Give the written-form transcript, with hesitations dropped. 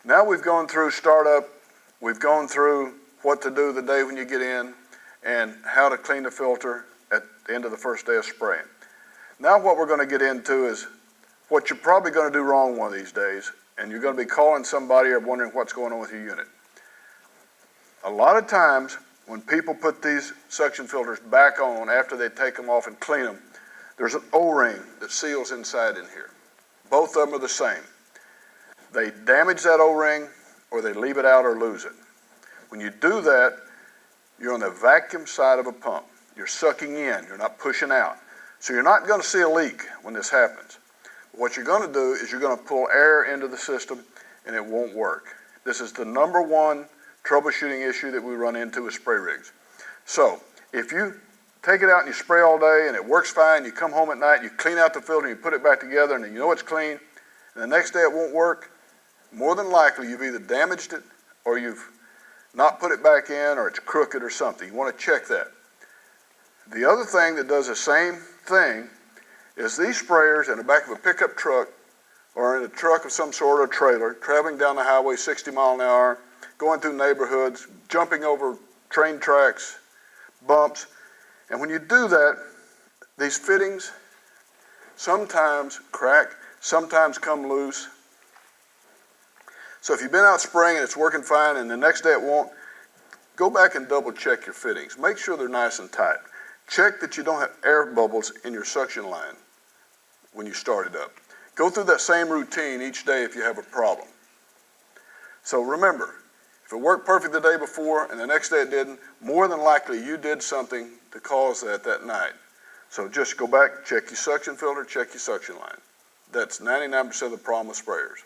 Now we've gone through startup, we've gone through what to do the day when you get in and how to clean the filter at the end of the first day of spraying. Now what we're going to get into is what you're probably going to do wrong one of these days, and you're going to be calling somebody or wondering what's going on with your unit. A lot of times when people put these suction filters back on after they take them off and clean them, there's an O-ring that seals inside in here. Both of them are the same. They damage that O-ring or they leave it out or lose it. When you do that, you're on the vacuum side of a pump. You're sucking in, you're not pushing out. So you're not going to see a leak when this happens. What you're going to do is you're going to pull air into the system and it won't work. This is the number one troubleshooting issue that we run into with spray rigs. So if you take it out and you spray all day and it works fine, you come home at night, you clean out the filter, and you put it back together and you know it's clean, and the next day it won't work, more than likely you've either damaged it or you've not put it back in or it's crooked or something. You want to check that. The other thing that does the same thing is these sprayers in the back of a pickup truck or in a truck of some sort of trailer, traveling down the highway 60 miles an hour, going through neighborhoods, jumping over train tracks, bumps. And when you do that, these fittings sometimes crack, sometimes come loose. So if you've been out spraying and it's working fine and the next day it won't, go back and double check your fittings. Make sure they're nice and tight. Check that you don't have air bubbles in your suction line when you start it up. Go through that same routine each day if you have a problem. So remember, if it worked perfect the day before and the next day it didn't, more than likely you did something to cause that night. So just go back, check your suction filter, check your suction line. That's 99% of the problem with sprayers.